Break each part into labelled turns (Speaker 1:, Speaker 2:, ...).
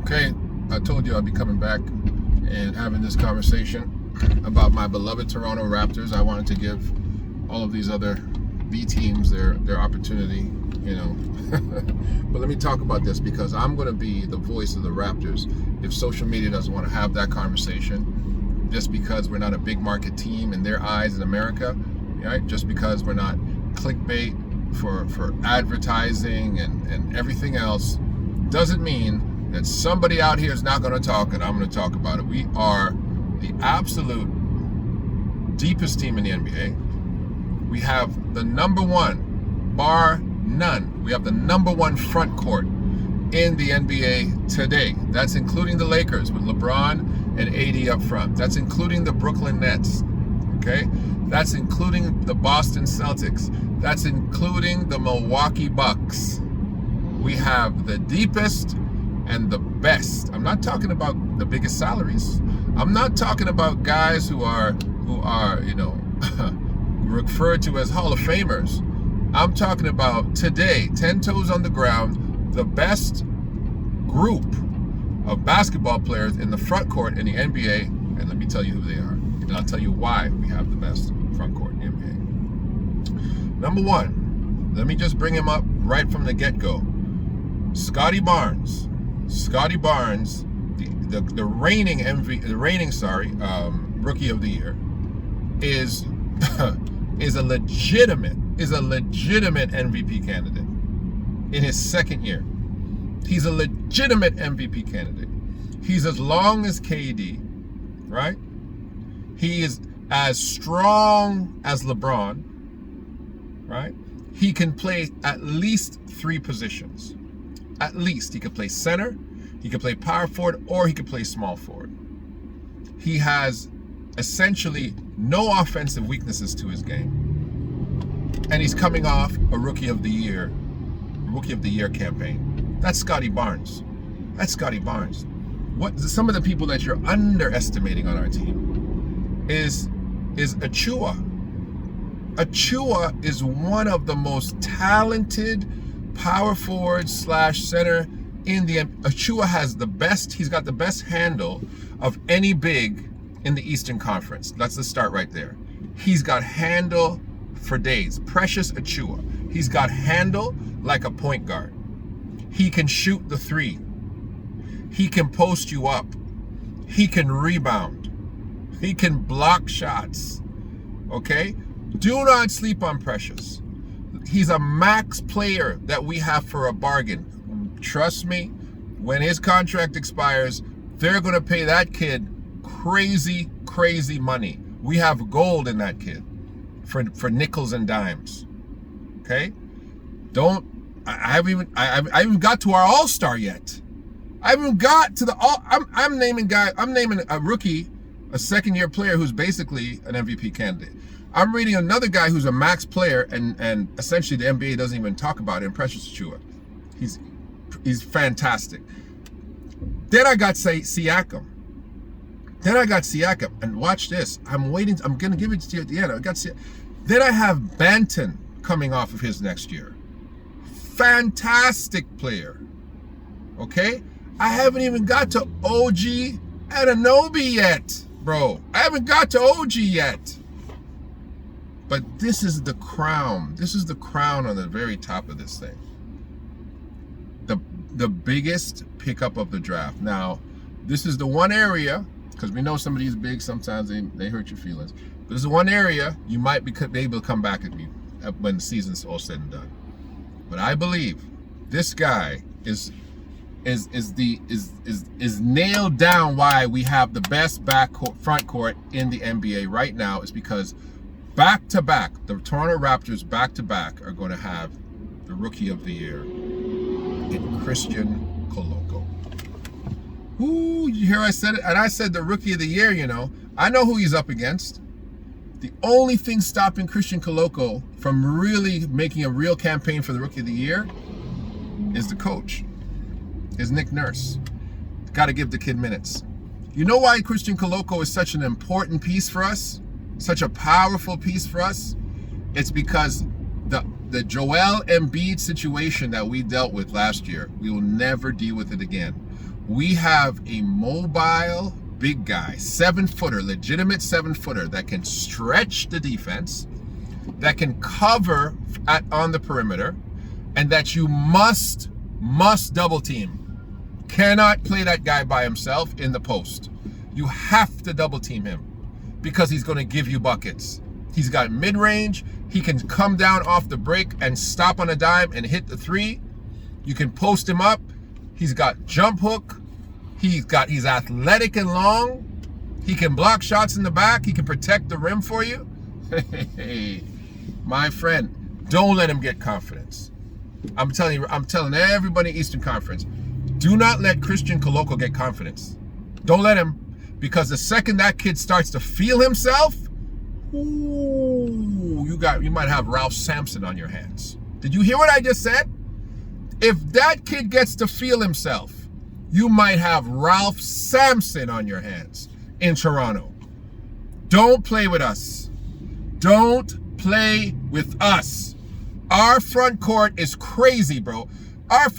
Speaker 1: Okay, I told you I'd be coming back and having this conversation about my beloved Toronto Raptors. I wanted to give all of these other B teams their opportunity, you know. But let me talk about this because I'm going to be the voice of the Raptors if social media doesn't want to have that conversation, just because we're not a big market team in their eyes in America, right? Just because we're not clickbait for advertising and everything else doesn't mean that somebody out here is not going to talk and I'm going to talk about it. We are the absolute deepest team in the NBA. We have the number one, bar none. We have the number one front court in the NBA today. That's including the Lakers with LeBron and AD up front. That's including the Brooklyn Nets. Okay? That's including the Boston Celtics. That's including the Milwaukee Bucks. We have the deepest and the best. I'm not talking about the biggest salaries. I'm not talking about guys who are referred to as Hall of Famers. I'm talking about today, 10 toes on the ground, the best group of basketball players in the front court in the NBA. And let me tell you who they are. And I'll tell you why we have the best front court in the NBA. Number one, let me just bring him up right from the get-go. Scotty Barnes. Scotty Barnes, the reigning Rookie of the Year, is a legitimate MVP candidate in his second year. He's a legitimate MVP candidate. He's as long as KD, right? He is as strong as LeBron, right? He can play at least three positions. At least he could play center, he could play power forward, or he could play small forward. He has essentially no offensive weaknesses to his game. And he's coming off a Rookie of the Year campaign. That's Scotty Barnes. That's Scotty Barnes. What some of the people that you're underestimating on our team is Achua. Achua is one of the most talented power forward / center in the Achua has the best. He's got the best handle of any big in the Eastern Conference. Let's just start right there. He's got handle for days. Precious Achua. He's got handle like a point guard. He can shoot the three. He can post you up. He can rebound. He can block shots. Okay? Do not sleep on Precious. He's a max player that we have for a bargain. Trust me, when his contract expires, they're going to pay that kid crazy money. We have gold in that kid for nickels and dimes. Okay? I haven't even got to our all-star yet. I haven't got to the all. I'm naming a rookie, a second-year player who's basically an MVP candidate. I'm reading another guy who's a max player, and essentially the NBA doesn't even talk about him, Precious Achua. He's fantastic. Then I got Siakam. And watch this. I'm waiting. I'm going to give it to you at the end. Then I have Banton coming off of his next year. Fantastic player. Okay? I haven't even got to OG Anunoby yet, bro. I haven't got to OG yet. But this is the crown. This is the crown on the very top of this thing. The biggest pickup of the draft. Now, this is the one area, because we know some of these big, sometimes they hurt your feelings. But this is one area you might be able to come back at me when the season's all said and done. But I believe this guy is nailed down why we have the best front court in the NBA right now is because back to back, the Toronto Raptors back to back are going to have the Rookie of the Year in Christian Koloko. Ooh, you hear I said it? And I said the Rookie of the Year, I know who he's up against. The only thing stopping Christian Koloko from really making a real campaign for the Rookie of the Year is the coach, is Nick Nurse. Got to give the kid minutes. You know why Christian Koloko is such an important piece for us? Such a powerful piece for us? It's because the Joel Embiid situation that we dealt with last year, we will never deal with it again. We have a mobile big guy, 7-footer, legitimate 7-footer that can stretch the defense, that can cover on the perimeter, and that you must double team. Cannot play that guy by himself in the post. You have to double team him because he's going to give you buckets. He's got mid-range. He can come down off the break and stop on a dime and hit the three. You can post him up. He's got jump hook. He's athletic and long. He can block shots in the back. He can protect the rim for you. Hey, my friend, don't let him get confidence. I'm telling everybody in Eastern Conference, do not let Christian Koloko get confidence. Don't let him, because the second that kid starts to feel himself, ooh, you might have Ralph Sampson on your hands. Did you hear what I just said? If that kid gets to feel himself, you might have Ralph Sampson on your hands in Toronto. Don't play with us. Don't play with us. Our front court is crazy, bro.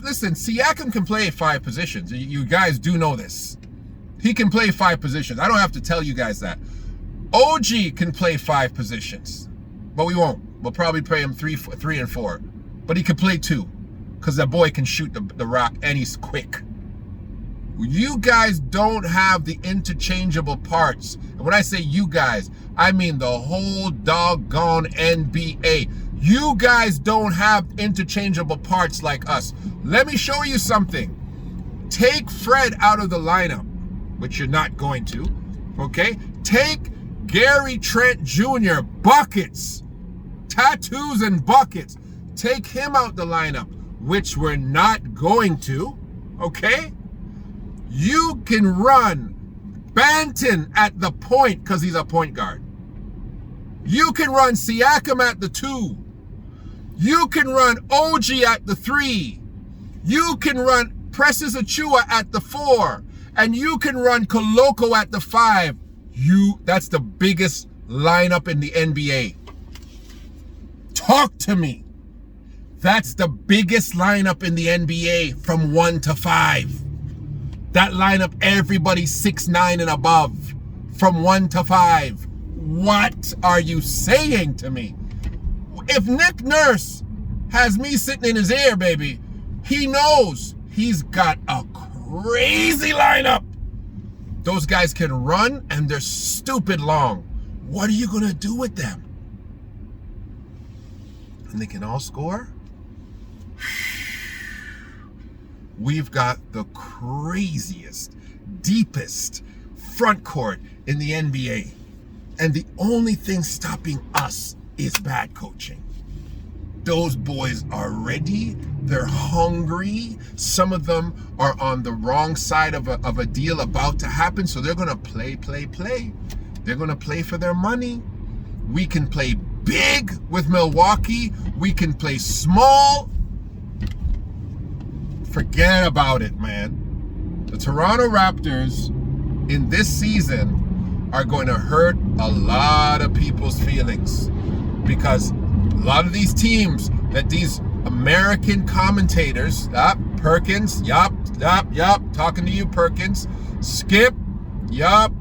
Speaker 1: Listen, Siakam can play 5 positions. You guys do know this. He can play 5 positions. I don't have to tell you guys that. OG can play 5 positions, but we won't. We'll probably play him 3 and 4. But he can play 2 because that boy can shoot the rock and he's quick. You guys don't have the interchangeable parts. And when I say you guys, I mean the whole doggone NBA. You guys don't have interchangeable parts like us. Let me show you something. Take Fred out of the lineup, which you're not going to, okay? Take Gary Trent Jr., buckets, tattoos and buckets. Take him out the lineup, which we're not going to, okay? You can run Banton at the point because he's a point guard. You can run Siakam at the 2. You can run OG at the 3. You can run Precious Achiuwa at the 4. And you can run Koloko at the 5. That's the biggest lineup in the NBA. Talk to me. That's the biggest lineup in the NBA from 1 to 5. That lineup, everybody 6'9" and above, from 1 to 5. What are you saying to me? If Nick Nurse has me sitting in his ear, baby, he knows he's got a crazy lineup. Those guys can run and they're stupid long. What are you going to do with them? And they can all score? We've got the craziest, deepest front court in the NBA. And the only thing stopping us is bad coaching. Those boys are ready. They're hungry. Some of them are on the wrong side of a deal about to happen. So they're going to play. They're going to play for their money. We can play big with Milwaukee. We can play small. Forget about it, man. The Toronto Raptors in this season are going to hurt a lot of people's feelings because a lot of these teams that these American commentators, Perkins, yup, talking to you, Perkins, Skip, yup,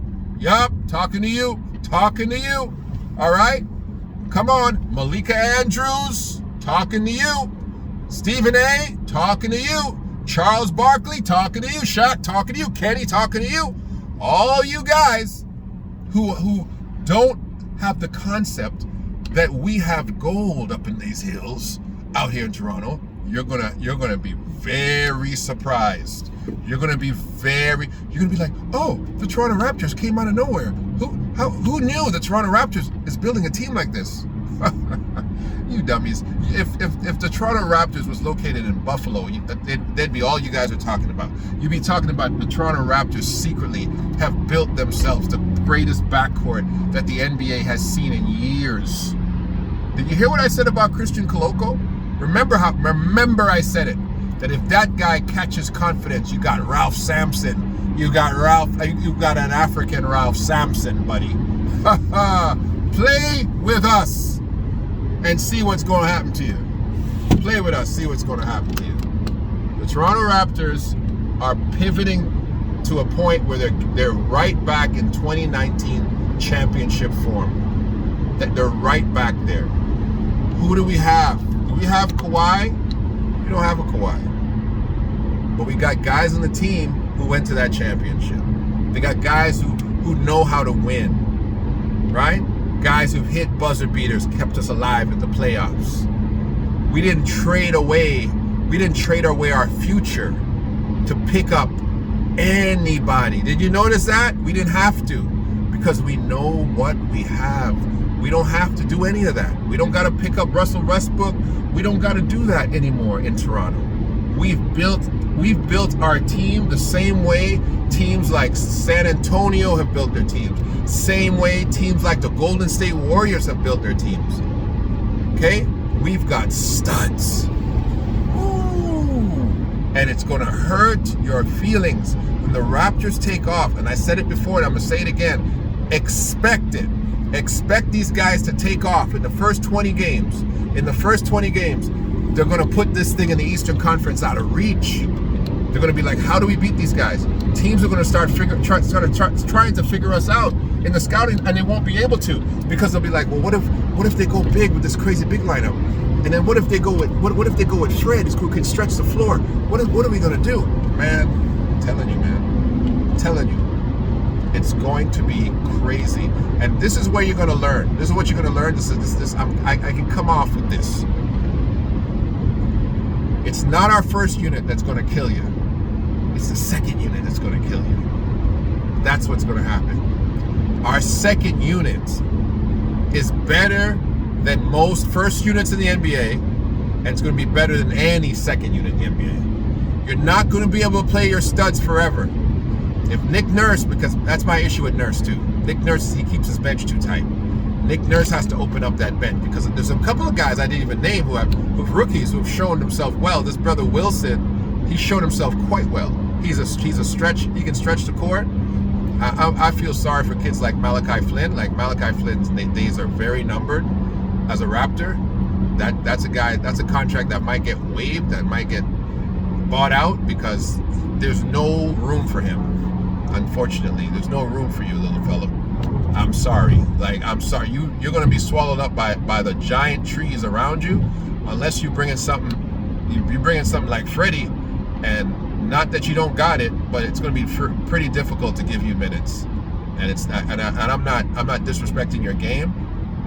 Speaker 1: talking to you, all right? Come on, Malika Andrews, talking to you, Stephen A, talking to you, Charles Barkley, talking to you, Shaq, talking to you, Kenny, talking to you, all you guys who don't have the concept that we have gold up in these hills out here in Toronto, you're gonna be very surprised. You're gonna be like, oh, the Toronto Raptors came out of nowhere. Who knew the Toronto Raptors is building a team like this? You dummies. If the Toronto Raptors was located in Buffalo, that'd be all you guys are talking about. You'd be talking about the Toronto Raptors secretly have built themselves the greatest backcourt that the NBA has seen in years. Did you hear what I said about Christian Koloko? Remember I said it, that if that guy catches confidence, you got Ralph Sampson. You got an African Ralph Sampson, buddy. Play with us and see what's going to happen to you. Play with us, see what's going to happen to you. The Toronto Raptors are pivoting to a point where they're right back in 2019 championship form. That they're right back there. Who do we have? Do we have Kawhi? We don't have a Kawhi. But we got guys on the team who went to that championship. They got guys who know how to win, right? Guys who've hit buzzer beaters, kept us alive in the playoffs. We didn't trade away our future to pick up anybody. Did you notice that? We didn't have to, because we know what we have. We don't have to do any of that. We don't got to pick up Russell Westbrook. We don't got to do that anymore in Toronto. We've built our team the same way teams like San Antonio have built their teams. Same way teams like the Golden State Warriors have built their teams. Okay? We've got studs. Ooh. And it's going to hurt your feelings when the Raptors take off. And I said it before, and I'm going to say it again. Expect it. Expect these guys to take off in the first 20 games. In the first 20 games, they're going to put this thing in the Eastern Conference out of reach. They're going to be like, how do we beat these guys? Teams are going to start trying to figure us out in the scouting, and they won't be able to, because they'll be like, well, what if they go big with this crazy big lineup? And then what if they go with Fred, who can stretch the floor? What are we going to do? Man, I'm telling you, man. I'm telling you. It's going to be crazy. And this is where you're going to learn. This is what you're going to learn. I can come off with this. It's not our first unit that's going to kill you. It's the second unit that's going to kill you. That's what's going to happen. Our second unit is better than most first units in the NBA, and it's going to be better than any second unit in the NBA. You're not going to be able to play your studs forever. If Nick Nurse, because that's my issue with Nurse too. Nick Nurse, he keeps his bench too tight. Nick Nurse has to open up that bench, because there's a couple of guys I didn't even name who've rookies who've shown themselves well. This brother Wilson, he's shown himself quite well. He's a stretch. He can stretch the court. I feel sorry for kids like Malachi Flynn. Like Malachi Flynn's days are very numbered as a Raptor. That's a guy. That's a contract that might get waived. That might get bought out, because there's no room for him. Unfortunately, there's no room for you, little fella. I'm sorry. I'm sorry. You're going to be swallowed up by the giant trees around you, unless you bring in something. You bring in something like Freddie, and not that you don't got it, but it's going to be pretty difficult to give you minutes. And it's not. And I'm not disrespecting your game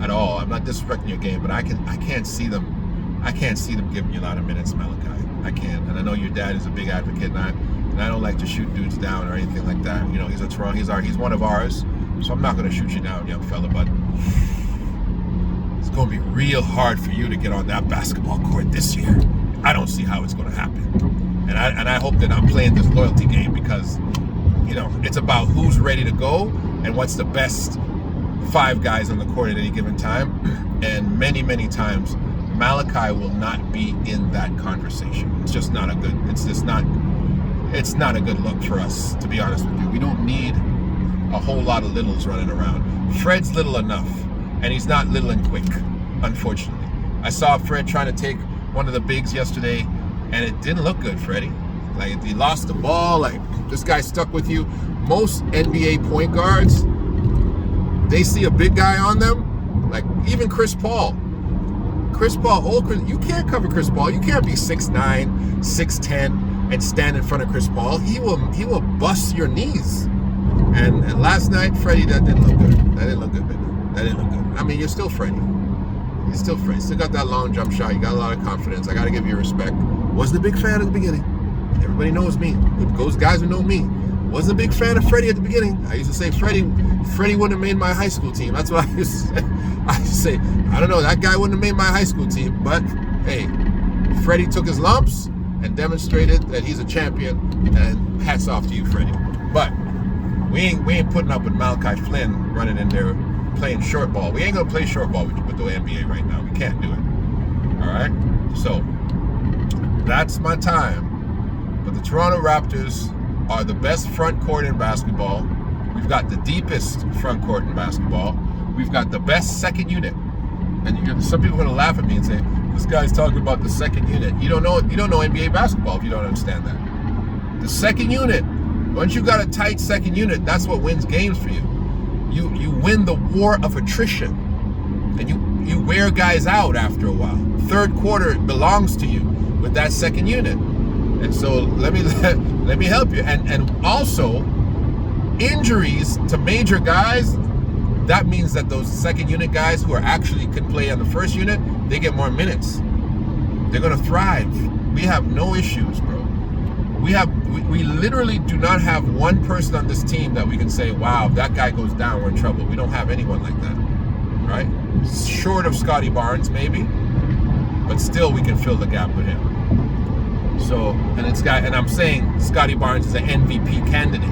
Speaker 1: at all. I'm not disrespecting your game, but I can't see them. I can't see them giving you a lot of minutes, Malachi. I can't. And I know your dad is a big advocate, and I don't like to shoot dudes down or anything like that. You know, he's a Toronto. He's one of ours. So I'm not going to shoot you down, young fella, but it's going to be real hard for you to get on that basketball court this year. I don't see how it's going to happen. And I hope that I'm playing this loyalty game, because, you know, it's about who's ready to go and what's the best 5 guys on the court at any given time. And many, many times, Malachi will not be in that conversation. It's just not a good, it's not a good look for us, to be honest with you. We don't need a whole lot of littles running around. Fred's little enough, and he's not little and quick, unfortunately. I saw Fred trying to take one of the bigs yesterday, and it didn't look good, Freddie. Like, he lost the ball. Like, this guy stuck with you. Most NBA point guards, they see a big guy on them. Like, even Chris Paul, you can't cover Chris Paul. You can't be 6'9", 6'10", and stand in front of Chris Paul. He will bust your knees. And last night, Freddie, that didn't look good. That didn't look good, man. That didn't look good. I mean, you're still Freddie. You're still Freddie. Still got that long jump shot. You got a lot of confidence. I got to give you respect. Wasn't a big fan at the beginning. Everybody knows me. Those guys who know me. Wasn't a big fan of Freddie at the beginning. I used to say Freddie wouldn't have made my high school team. That's what I used to say. I used to say, I don't know, that guy wouldn't have made my high school team. But, hey, Freddie took his lumps and demonstrated that he's a champion. And hats off to you, Freddie. But we ain't putting up with Malachi Flynn running in there playing short ball. We ain't going to play short ball with the NBA right now. We can't do it. All right? So, that's my time. But the Toronto Raptors are the best front court in basketball. We've got the deepest front court in basketball. We've got the best second unit. And some people are going to laugh at me and say, this guy's talking about the second unit. You don't know NBA basketball if you don't understand that. The second unit, once you got a tight second unit, that's what wins games for you. You win the war of attrition, and you wear guys out after a while. Third quarter belongs to you with that second unit. And so let me help you. And also, injuries to major guys, that means that those second unit guys who are actually can play on the first unit, they get more minutes. They're gonna thrive. We have no issues, bro. We literally do not have one person on this team that we can say, wow, if that guy goes down, we're in trouble. We don't have anyone like that, right? Short of Scotty Barnes, maybe, but still we can fill the gap with him. So, and I'm saying Scotty Barnes is an MVP candidate.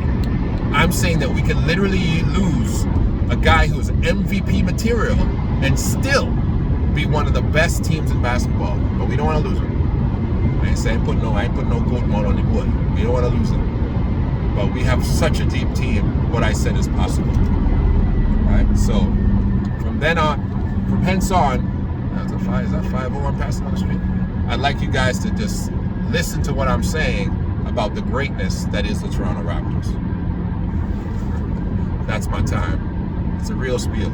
Speaker 1: I'm saying that we can literally lose a guy who is MVP material and still be one of the best teams in basketball, but we don't want to lose him. I ain't put no gold mount on the board. We don't want to lose him. But we have such a deep team, what I said is possible. Right? So, from hence on, is that 501 passing on the street? I'd like you guys to just listen to what I'm saying about the greatness that is the Toronto Raptors. That's my time. It's a real spiel.